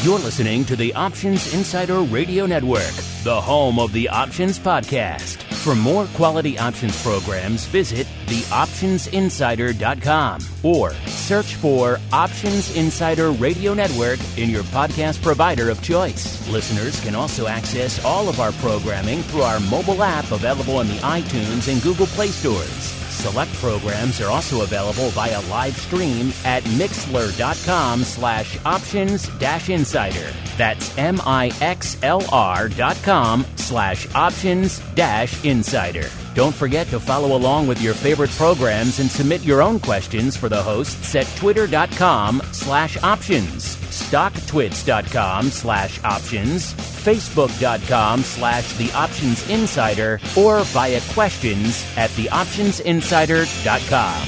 You're listening to the Options Insider Radio Network, the home of the Options Podcast. For more quality options programs, visit theoptionsinsider.com or search for Options Insider Radio Network in your podcast provider of choice. Listeners can also access all of our programming through our mobile app available in the iTunes and Google Play stores. Select programs are also available via live stream at mixlr.com/options-insider. That's mixlr.com/options-insider. Don't forget to follow along with your favorite programs and submit your own questions for the hosts at twitter.com/options, stocktwits.com/options, facebook.com/theoptionsinsider, or via questions at theoptionsinsider.com.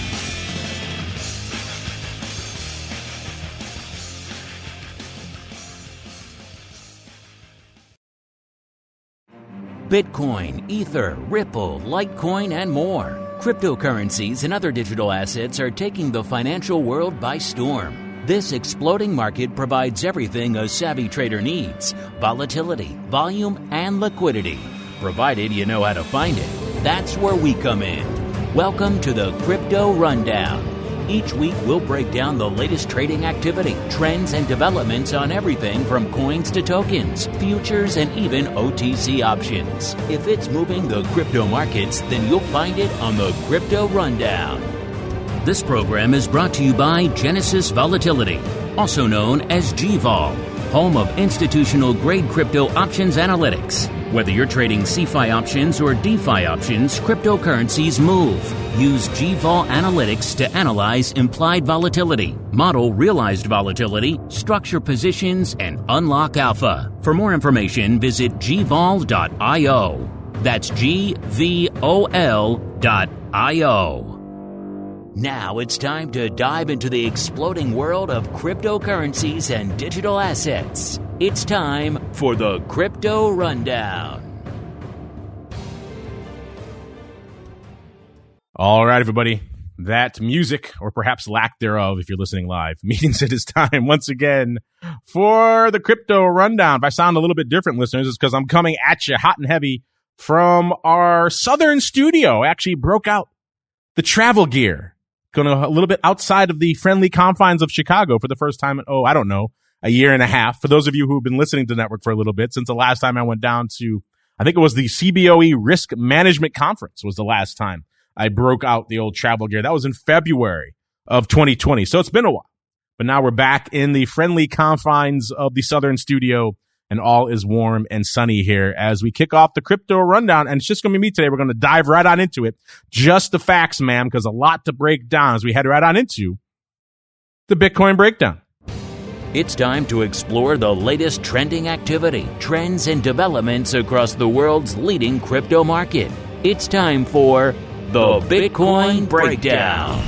Bitcoin, Ether, Ripple, Litecoin, and more. Cryptocurrencies and other digital assets are taking the financial world by storm. This exploding market provides everything a savvy trader needs: volatility, volume, and liquidity. Provided you know how to find it. That's where we come in. Welcome to the Crypto Rundown. Each week, we'll break down the latest trading activity, trends, and developments on everything from coins to tokens, futures, and even OTC options. If it's moving the crypto markets, then you'll find it on the Crypto Rundown. This program is brought to you by Genesis Volatility, also known as GVOL, home of institutional-grade crypto options analytics. Whether you're trading CFI options or DeFi options, cryptocurrencies move. Use GVOL Analytics to analyze implied volatility, model realized volatility, structure positions, and unlock alpha. For more information, visit gvol.io. That's GVOL.io. Now it's time to dive into the exploding world of cryptocurrencies and digital assets. It's time for the Crypto Rundown. All right, everybody. That music, or perhaps lack thereof if you're listening live, means it is time once again for the Crypto Rundown. If I sound a little bit different, listeners, it's because I'm coming at you hot and heavy from our southern studio. I actually broke out the travel gear. Going a little bit outside of the friendly confines of Chicago for the first time in, I don't know, a year and a half. For those of you who have been listening to the network for a little bit, since the last time I went down to, I think it was the CBOE Risk Management Conference was the last time I broke out the old travel gear. That was in February of 2020. So it's been a while. But now we're back in the friendly confines of the southern studio, and all is warm and sunny here as we kick off the Crypto Rundown. And it's just going to be me today. We're going to dive right on into it. Just the facts, man, because a lot to break down as we head right on into the Bitcoin breakdown. It's time to explore the latest trending activity, trends, and developments across the world's leading crypto market. It's time for the Bitcoin Breakdown.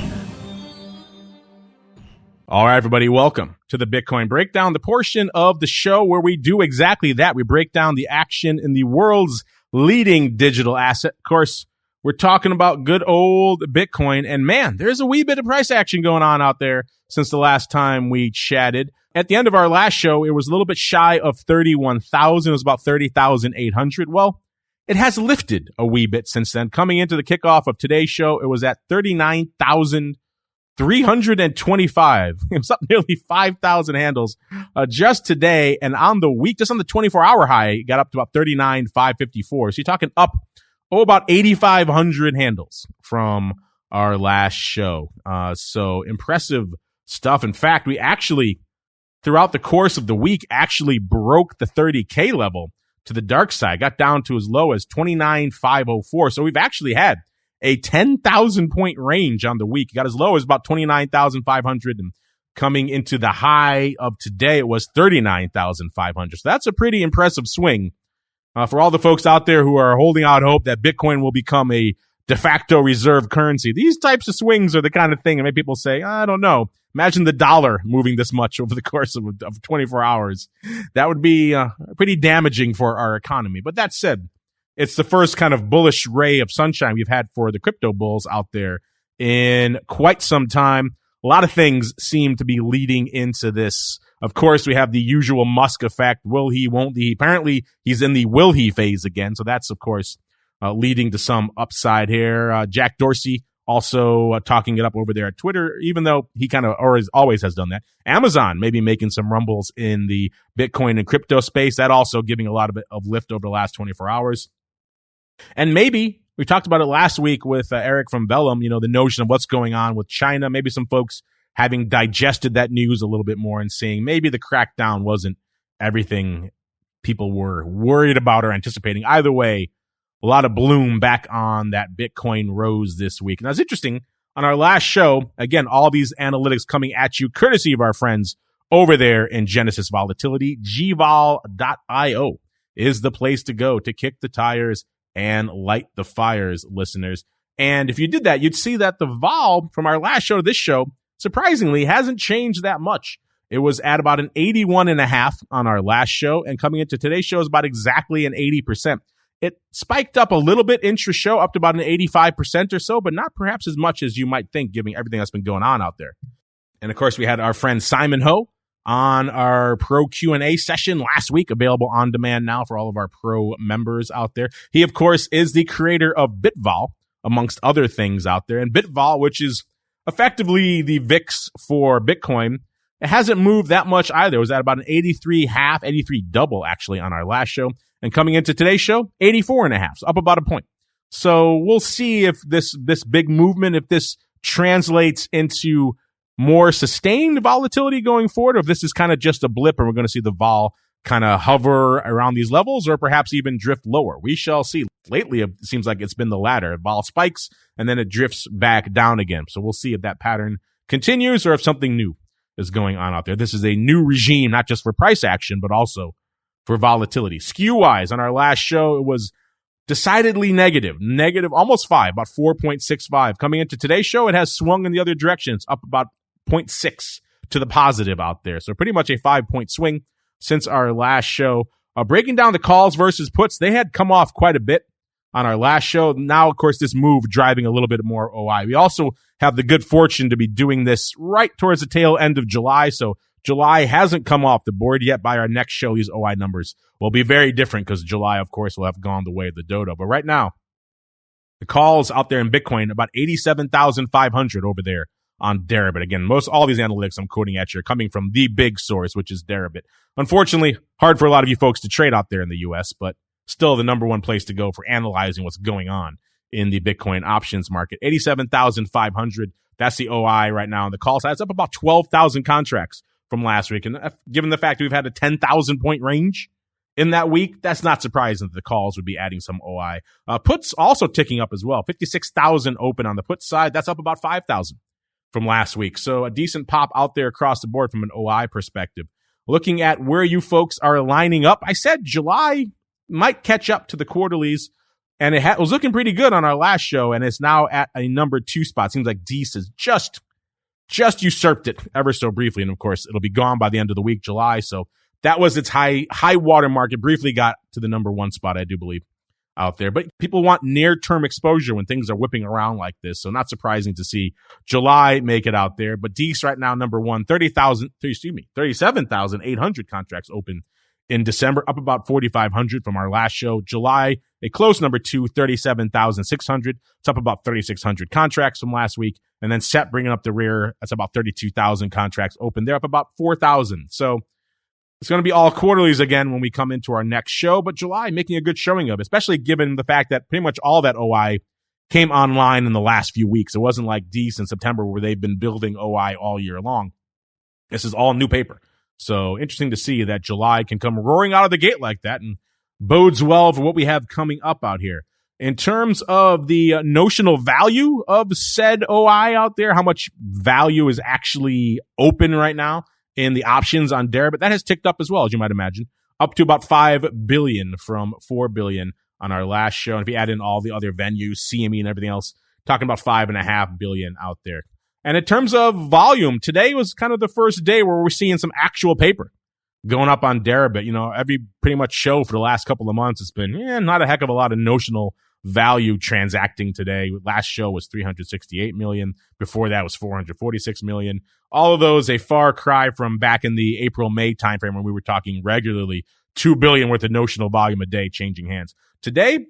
All right, everybody, welcome to the Bitcoin Breakdown, the portion of the show where we do exactly that. We break down the action in the world's leading digital asset. Of course, we're talking about good old Bitcoin, and man, there's a wee bit of price action going on out there since the last time we chatted. At the end of our last show, it was a little bit shy of 31,000. It was about 30,800. Well, it has lifted a wee bit since then. Coming into the kickoff of today's show, it was at 39,325. It was up nearly 5,000 handles just today. And on the week, just on the 24-hour high, it got up to about 39,554. So you're talking up, about 8,500 handles from our last show. So impressive stuff. In fact, we actually, throughout the course of the week, actually broke the 30K level to the dark side, got down to as low as 29,504. So we've actually had a 10,000 point range on the week. It got as low as about 29,500, and coming into the high of today, it was 39,500. So that's a pretty impressive swing for all the folks out there who are holding out hope that Bitcoin will become a de facto reserve currency. These types of swings are the kind of thing that make people say, I don't know. Imagine the dollar moving this much over the course of 24 hours. That would be pretty damaging for our economy. But that said, it's the first kind of bullish ray of sunshine we've had for the crypto bulls out there in quite some time. a lot of things seem to be leading into this. Of course, we have the usual Musk effect. Will he, won't he? Apparently, he's in the will he phase again. So that's, of course, leading to some upside here. Jack Dorsey also talking it up over there at Twitter, even though he kind of always has done that. Amazon maybe making some rumbles in the Bitcoin and crypto space. That also giving a lot of lift over the last 24 hours. And maybe we talked about it last week with Eric from Vellum, the notion of what's going on with China. Maybe some folks having digested that news a little bit more and seeing maybe the crackdown wasn't everything people were worried about or anticipating. Either way, a lot of bloom back on that Bitcoin rose this week. And that's interesting. On our last show, again, all these analytics coming at you courtesy of our friends over there in Genesis Volatility. gvol.io is the place to go to kick the tires and light the fires, listeners. And if you did that, you'd see that the vol from our last show to this show, surprisingly, hasn't changed that much. It was at about an 81.5 on our last show, and coming into today's show is about exactly an 80%. It spiked up a little bit intra-show, up to about an 85% or so, but not perhaps as much as you might think, given everything that's been going on out there. And, of course, we had our friend Simon Ho on our Pro Q&A session last week, available on demand now for all of our Pro members out there. He, of course, is the creator of BitVol, amongst other things out there. And BitVol, which is effectively the VIX for Bitcoin, it hasn't moved that much either. It was at about an 83.5, 83 double, actually, on our last show. And coming into today's show, 84.5, so up about a point. So we'll see if this big movement, if this translates into more sustained volatility going forward, or if this is kind of just a blip and we're going to see the vol kind of hover around these levels or perhaps even drift lower. We shall see. Lately, it seems like it's been the latter. Vol spikes and then it drifts back down again. So we'll see if that pattern continues or if something new is going on out there. This is a new regime, not just for price action, but also for volatility. SKEW-wise, on our last show, it was decidedly negative almost 5, about 4.65. Coming into today's show, it has swung in the other direction. It's up about 0.6 to the positive out there. So pretty much a 5-point swing since our last show. Breaking down the calls versus puts, they had come off quite a bit on our last show. Now, of course, this move driving a little bit more OI. We also have the good fortune to be doing this right towards the tail end of July. So July hasn't come off the board yet. By our next show, these OI numbers will be very different because July, of course, will have gone the way of the dodo. But right now, the calls out there in Bitcoin, about 87,500 over there on Deribit. Again, all these analytics I'm quoting at you are coming from the big source, which is Deribit. Unfortunately, hard for a lot of you folks to trade out there in the U.S., but still the number one place to go for analyzing what's going on in the Bitcoin options market. 87,500. That's the OI right now on the call side. It's up about 12,000 contracts from last week. And given the fact we've had a 10,000 point range in that week, that's not surprising that the calls would be adding some OI. Puts also ticking up as well. 56,000 open on the put side. That's up about 5,000 from last week. So a decent pop out there across the board from an OI perspective. Looking at where you folks are lining up, I said July might catch up to the quarterlies, and it was looking pretty good on our last show, and it's now at a number 2 spot. Seems like Deese has just usurped it ever so briefly, and of course, it'll be gone by the end of the week, July. So that was its high water mark. It briefly got to the number 1 spot, I do believe, out there. But people want near-term exposure when things are whipping around like this, so not surprising to see July make it out there. But Deese right now, number 1, 37,800 contracts open in December, up about 4,500 from our last show. July, a close number 2, 37,600. It's up about 3,600 contracts from last week. And then SET bringing up the rear. That's about 32,000 contracts open. They're up about 4,000. So it's going to be all quarterlies again when we come into our next show. But July making a good showing of it, especially given the fact that pretty much all that OI came online in the last few weeks. It wasn't like Deese in September where they've been building OI all year long. This is all new paper. So interesting to see that July can come roaring out of the gate like that and bodes well for what we have coming up out here. In terms of the notional value of said OI out there, how much value is actually open right now in the options on Deribit, that has ticked up as well, as you might imagine, up to about 5 billion from 4 billion on our last show. And if you add in all the other venues, CME and everything else, talking about 5.5 billion out there. And in terms of volume, today was kind of the first day where we're seeing some actual paper going up on Deribit. Every pretty much show for the last couple of months, it's been not a heck of a lot of notional value transacting today. Last show was 368 million. Before that was 446 million. All of those a far cry from back in the April-May timeframe when we were talking regularly 2 billion worth of notional volume a day changing hands. Today,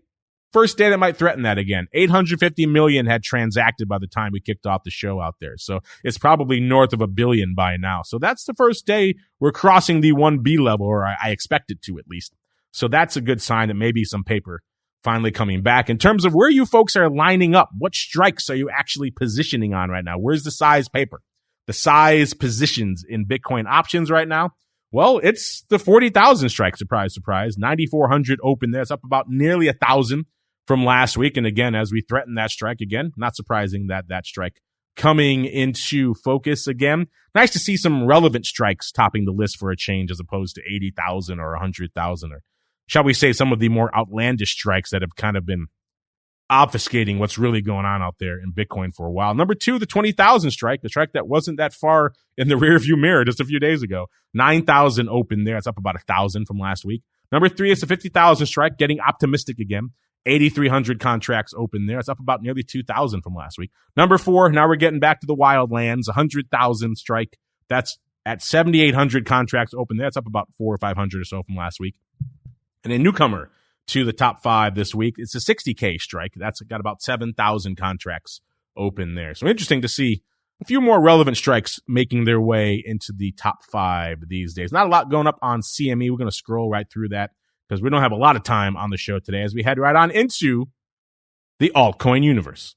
first day that might threaten that again. 850 million had transacted by the time we kicked off the show out there. So it's probably north of $1 billion by now. So that's the first day we're crossing the 1B level, or I expect it to at least. So that's a good sign that maybe some paper finally coming back. In terms of where you folks are lining up, what strikes are you actually positioning on right now? Where's the size paper? The size positions in Bitcoin options right now? Well, it's the 40,000 strike. Surprise, surprise. 9,400 open there. It's up about nearly 1,000 from last week. And again, as we threaten that strike again, not surprising that that strike coming into focus again. Nice to see some relevant strikes topping the list for a change as opposed to 80,000 or 100,000, or shall we say some of the more outlandish strikes that have kind of been obfuscating what's really going on out there in Bitcoin for a while. Number 2, the 20,000 strike, the strike that wasn't that far in the rearview mirror just a few days ago. 9,000 open there. It's up about 1,000 from last week. Number 3 is the 50,000 strike, getting optimistic again. 8,300 contracts open there. It's up about nearly 2,000 from last week. Number 4, now we're getting back to the wild lands. 100,000 strike. That's at 7,800 contracts open there. It's up about 400 or 500 or so from last week. And a newcomer to the top 5 this week, it's a 60K strike. That's got about 7,000 contracts open there. So interesting to see a few more relevant strikes making their way into the top 5 these days. Not a lot going up on CME. We're going to scroll right through that because we don't have a lot of time on the show today as we head right on into the altcoin universe.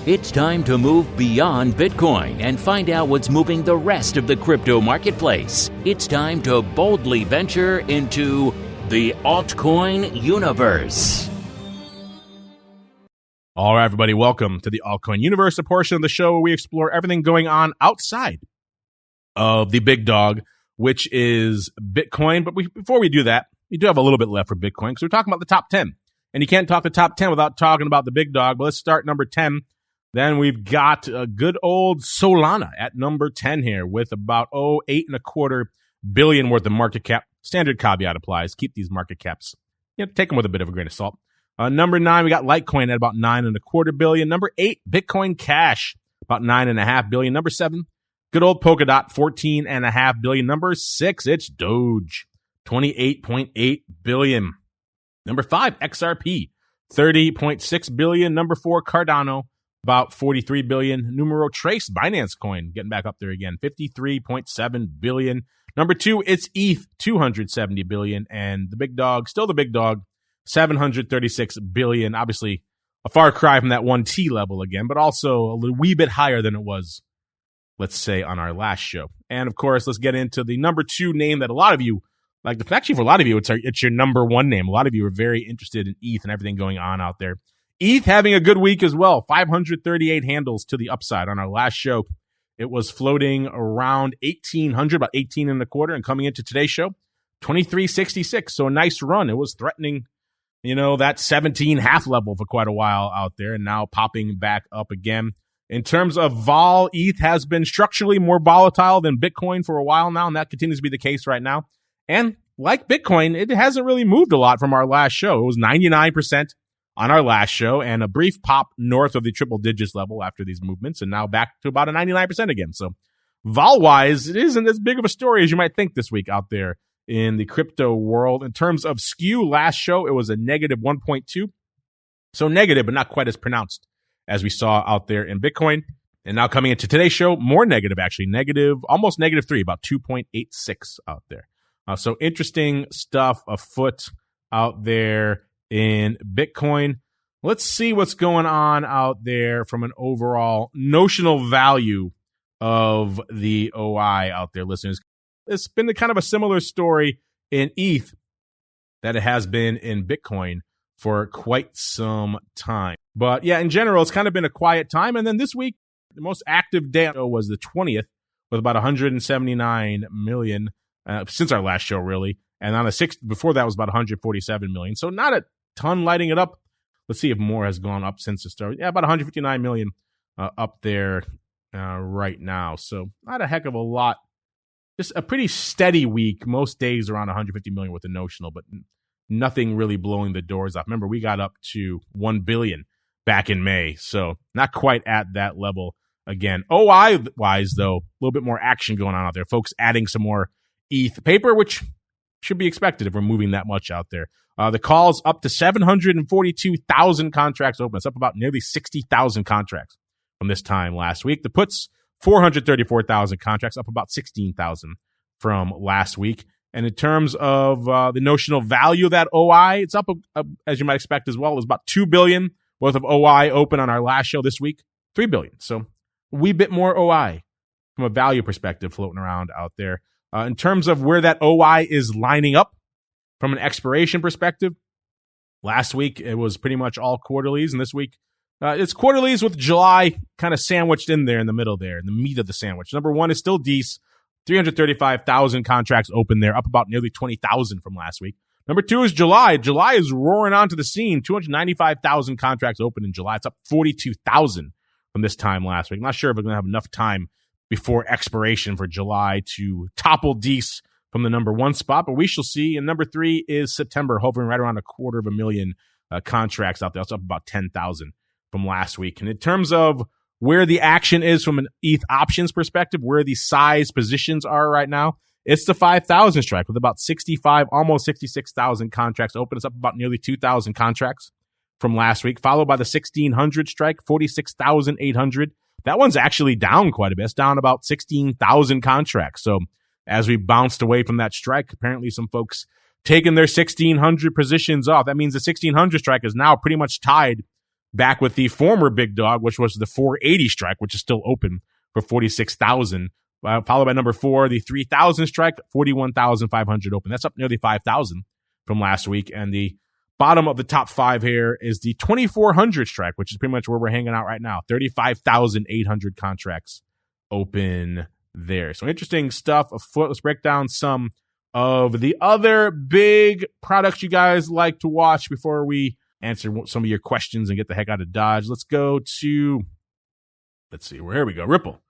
It's time to move beyond Bitcoin and find out what's moving the rest of the crypto marketplace. It's time to boldly venture into the altcoin universe. All right, everybody, welcome to the altcoin universe, a portion of the show where we explore everything going on outside of the big dog, which is Bitcoin. But before we do that, we do have a little bit left for Bitcoin because we're talking about the top 10. And you can't talk the top 10 without talking about the big dog. But let's start number 10. Then we've got a good old Solana at number 10 here with about, $8.25 billion worth of market cap. Standard caveat applies. Keep these market caps. Take them with a bit of a grain of salt. Number 9, we got Litecoin at about $9.25 billion. Number 8, Bitcoin Cash, about $9.5 billion. Number 7, good old Polkadot, $14.5 billion. Number 6, it's Doge, $28.8 billion. Number 5, XRP, $30.6 billion. Number 4, Cardano, about $43 billion. Numero Trace, Binance Coin, getting back up there again, $53.7 billion. Number 2, it's ETH, $270 billion. And the big dog, still the big dog, $736 billion. Obviously, a far cry from that 1T level again, but also a wee bit higher than it was, let's say, on our last show. And, of course, let's get into the number 2 name that a lot of you, actually for a lot of you, it's your number 1 name. A lot of you are very interested in ETH and everything going on out there. ETH having a good week as well. 538 handles to the upside on our last show. It was floating around 1,800, about 18.25, and coming into today's show, 2366. So a nice run. It was threatening, that 17 half level for quite a while out there, and now popping back up again. In terms of vol, ETH has been structurally more volatile than Bitcoin for a while now, and that continues to be the case right now. And like Bitcoin, it hasn't really moved a lot from our last show. It was 99% on our last show and a brief pop north of the triple digits level after these movements, and now back to about a 99% again. So vol-wise, it isn't as big of a story as you might think this week out there in the crypto world. In terms of SKEW, last show, it was a negative 1.2. So negative, but not quite as pronounced as we saw out there in Bitcoin. And now coming into today's show, more negative, actually. Almost negative 3, about 2.86 out there. So interesting stuff afoot out there in Bitcoin. Let's see what's going on out there from an overall notional value of the OI out there, listeners. It's been kind of a similar story in ETH that it has been in Bitcoin for quite some time. But yeah, in general, it's kind of been a quiet time. And then this week, the most active day was the 20th with about 179 million since our last show, really. And on the 6th, before that was about 147 million. So not a ton lighting it up. Let's see if more has gone up since the start. Yeah, about 159 million up there right now. So not a heck of a lot. Just a pretty steady week. Most days around 150 million with the notional, but nothing really blowing the doors off. Remember, we got up to 1 billion back in May, so not quite at that level again. OI-wise, though, a little bit more action going on out there. Folks adding some more ETH paper, which should be expected if we're moving that much out there. The calls up to 742,000 contracts open. It's up about nearly 60,000 contracts from this time last week. The puts, 434,000 contracts, up about 16,000 from last week. And in terms of the notional value of that OI, it's up, as you might expect as well. It was about 2 billion worth of OI open on our last show this week, 3 billion. So a wee bit more OI from a value perspective floating around out there. In terms of where that OI is lining up from an expiration perspective, last week it was pretty much all quarterlies, and this week it's quarterlies with July kind of sandwiched in there in the middle there, in the meat of the sandwich. Number one is still Dece, 335,000 contracts open there, up about nearly 20,000 from last week. Number two is July. July is roaring onto the scene, 295,000 contracts open in July. It's up 42,000 from this time last week. I'm not sure if we're going to have enough time before expiration for July to topple Dece from the number one spot, but we shall see. And number three is September, hovering right around 250,000 contracts out there. That's up about 10,000 from last week. And in terms of where the action is from an ETH options perspective, where the size positions are right now, it's the 5,000 strike with about 65, almost 66,000 contracts open. It's up about nearly 2,000 contracts from last week, followed by the 1,600 strike, 46,800. That one's actually down quite a bit. It's down about 16,000 contracts. So as we bounced away from that strike, apparently some folks taking their 1,600 positions off. That means the 1,600 strike is now pretty much tied back with the former big dog, which was the 480 strike, which is still open for 46,000. Followed by number four, the 3,000 strike, 41,500 open. That's up nearly 5,000 from last week. And the bottom of the top five here is the 2,400 strike, which is pretty much where we're hanging out right now. 35,800 contracts open there. So interesting stuff afoot. Let's break down some of the other big products you guys like to watch before we answer some of your questions and get the heck out of Dodge. Let's go to, here we go. Ripple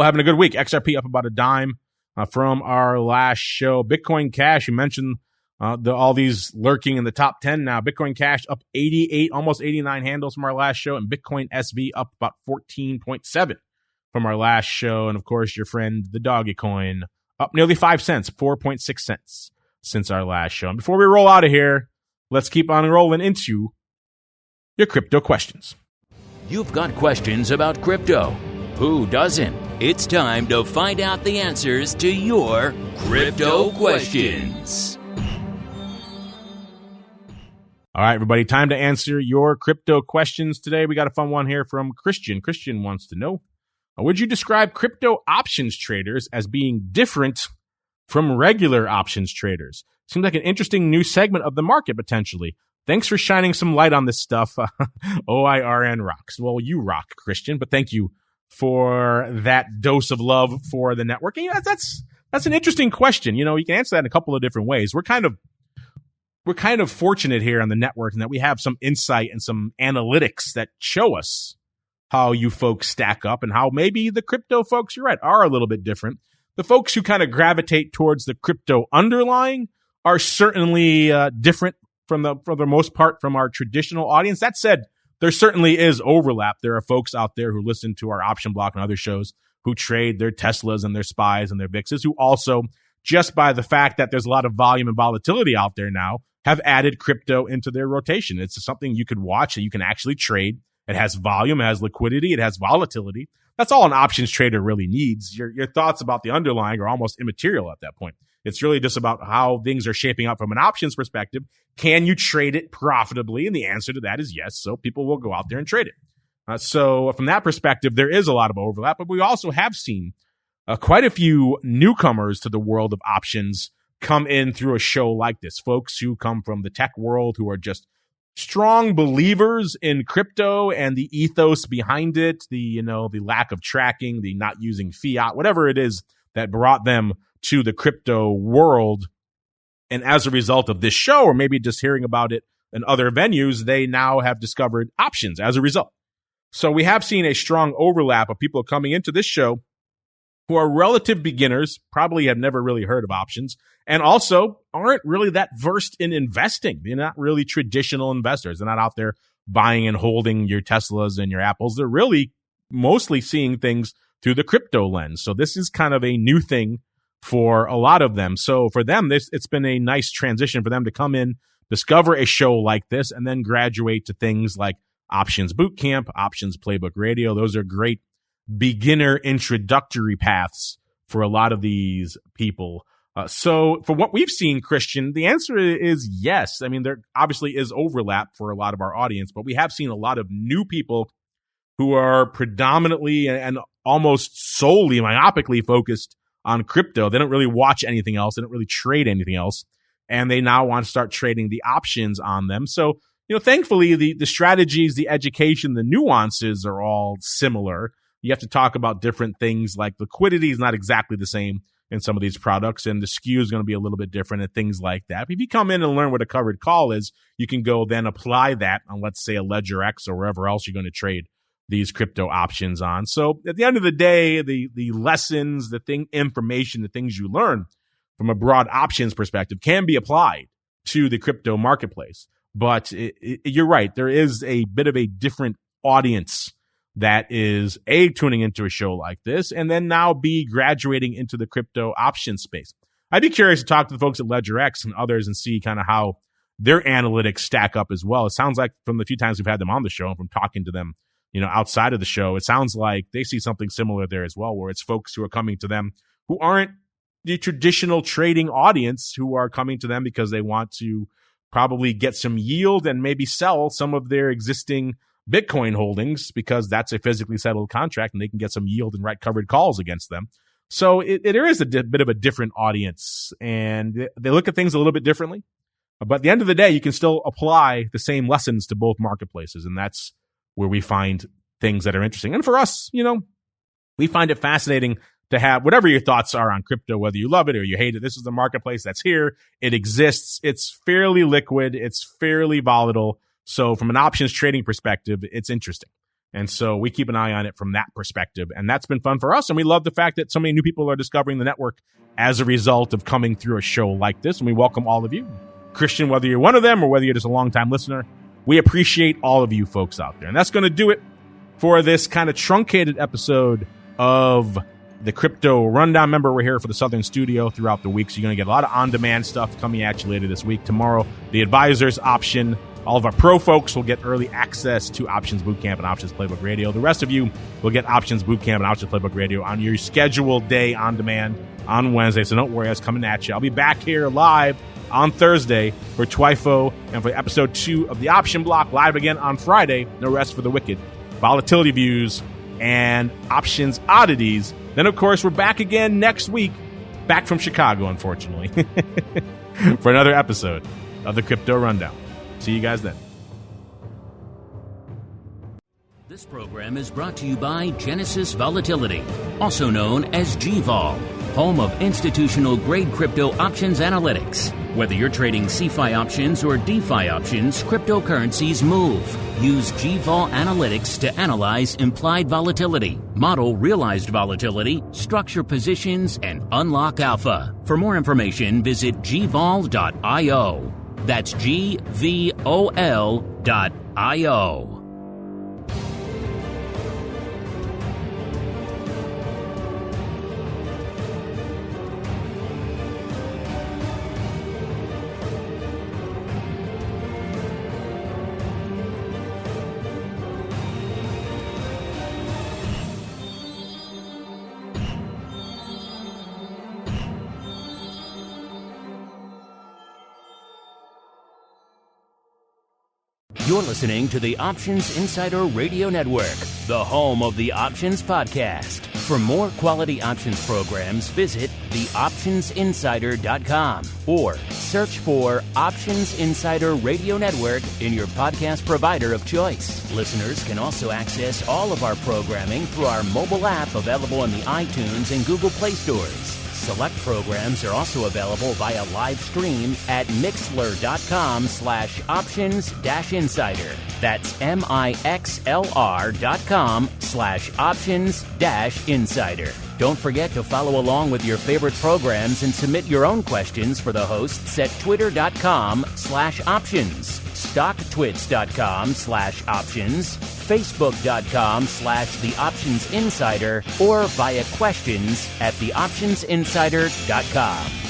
having a good week. XRP up about a dime from our last show. Bitcoin Cash, you mentioned all these lurking in the top 10 now. Bitcoin Cash up 88, almost 89 handles from our last show, and Bitcoin SV up about 14.7 from our last show. And of course, your friend, the doggy coin, up nearly 5 cents, 4.6 cents since our last show. And before we roll out of here, let's keep on rolling into your crypto questions. You've got questions about crypto. Who doesn't? It's time to find out the answers to your crypto questions. All right, everybody, time to answer your crypto questions today. We got a fun one here from Christian. Christian wants to know, would you describe crypto options traders as being different from regular options traders? Seems like an interesting new segment of the market, potentially. Thanks for shining some light on this stuff. OIRN rocks. Well, you rock, Christian, but thank you for that dose of love for the network. And, that's an interesting question. You can answer that in a couple of different ways. We're kind of fortunate here on the network in that we have some insight and some analytics that show us how you folks stack up and how maybe the crypto folks, you're right, are a little bit different. The folks who kind of gravitate towards the crypto underlying are certainly different for the most part from our traditional audience. That said, there certainly is overlap. There are folks out there who listen to our Option Block and other shows who trade their Teslas and their SPYs and their VIXs, who also, just by the fact that there's a lot of volume and volatility out there now, have added crypto into their rotation. It's something you could watch that you can actually trade. It has volume, it has liquidity, it has volatility. That's all an options trader really needs. Your thoughts about the underlying are almost immaterial at that point. It's really just about how things are shaping up from an options perspective. Can you trade it profitably? And the answer to that is yes. So people will go out there and trade it. So from that perspective, there is a lot of overlap, but we also have seen quite a few newcomers to the world of options come in through a show like this. Folks who come from the tech world who are just strong believers in crypto and the ethos behind it, the lack of tracking, the not using fiat, whatever it is that brought them to the crypto world. And as a result of this show, or maybe just hearing about it in other venues, they now have discovered options as a result. So we have seen a strong overlap of people coming into this show who are relative beginners, probably have never really heard of options, and also aren't really that versed in investing. They're not really traditional investors. They're not out there buying and holding your Teslas and your Apples. They're really mostly seeing things through the crypto lens. So this is kind of a new thing for a lot of them. So for them, it's been a nice transition for them to come in, discover a show like this, and then graduate to things like Options Bootcamp, Options Playbook Radio. Those are great beginner introductory paths for a lot of these people. So for what we've seen, Christian, the answer is yes. I mean, there obviously is overlap for a lot of our audience, but we have seen a lot of new people who are predominantly and almost solely myopically focused on crypto. They don't really watch anything else. They don't really trade anything else. And they now want to start trading the options on them. So, thankfully, the strategies, the education, the nuances are all similar. You have to talk about different things like liquidity is not exactly the same in some of these products, and the SKEW is going to be a little bit different and things like that. If you come in and learn what a covered call is, you can go then apply that on, let's say, a Ledger X or wherever else you're going to trade these crypto options on. So at the end of the day, the lessons, information, the things you learn from a broad options perspective can be applied to the crypto marketplace. But you're right. There is a bit of a different audience that is A, tuning into a show like this, and then now B, graduating into the crypto options space. I'd be curious to talk to the folks at Ledger X and others and see kind of how their analytics stack up as well. It sounds like from the few times we've had them on the show and from talking to them, outside of the show, it sounds like they see something similar there as well, where it's folks who are coming to them who aren't the traditional trading audience, who are coming to them because they want to probably get some yield and maybe sell some of their existing Bitcoin holdings because that's a physically settled contract and they can get some yield and write covered calls against them. So there is a bit of a different audience, and they look at things a little bit differently. But at the end of the day, you can still apply the same lessons to both marketplaces, and that's where we find things that are interesting. And for us, we find it fascinating to have whatever your thoughts are on crypto, whether you love it or you hate it. This is the marketplace that's here. It exists. It's fairly liquid. It's fairly volatile. So from an options trading perspective, it's interesting. And so we keep an eye on it from that perspective. And that's been fun for us. And we love the fact that so many new people are discovering the network as a result of coming through a show like this. And we welcome all of you. Christian, whether you're one of them or whether you're just a longtime listener, we appreciate all of you folks out there. And that's going to do it for this kind of truncated episode of the Crypto Rundown. Remember, we're here for the Southern Studio throughout the week, so you're going to get a lot of on-demand stuff coming at you later this week. Tomorrow, the advisors option. All of our pro folks will get early access to Options Bootcamp and Options Playbook Radio. The rest of you will get Options Bootcamp and Options Playbook Radio on your scheduled day on demand on Wednesday. So don't worry, I was coming at you. I'll be back here live on Thursday for TWIFO and for episode 2 of the Option Block, live again on Friday. No rest for the wicked. Volatility views and options oddities. Then, of course, we're back again next week, back from Chicago, unfortunately, for another episode of the Crypto Rundown. See you guys then. This program is brought to you by Genesis Volatility, also known as GVOL, home of institutional-grade crypto options analytics. Whether you're trading CeFi options or DeFi options, cryptocurrencies move. Use GVOL Analytics to analyze implied volatility, model realized volatility, structure positions, and unlock alpha. For more information, visit gvol.io. That's GVOL.io. You're listening to the Options Insider Radio Network, the home of the Options Podcast. For more quality options programs, visit theoptionsinsider.com or search for Options Insider Radio Network in your podcast provider of choice. Listeners can also access all of our programming through our mobile app available in the iTunes and Google Play stores. Select programs are also available via live stream at mixlr.com/options-insider. That's mixlr.com/options-insider. Don't forget to follow along with your favorite programs and submit your own questions for the hosts at twitter.com/options, stocktwits.com/options, facebook.com/The Options Insider, or via questions at theoptionsinsider.com.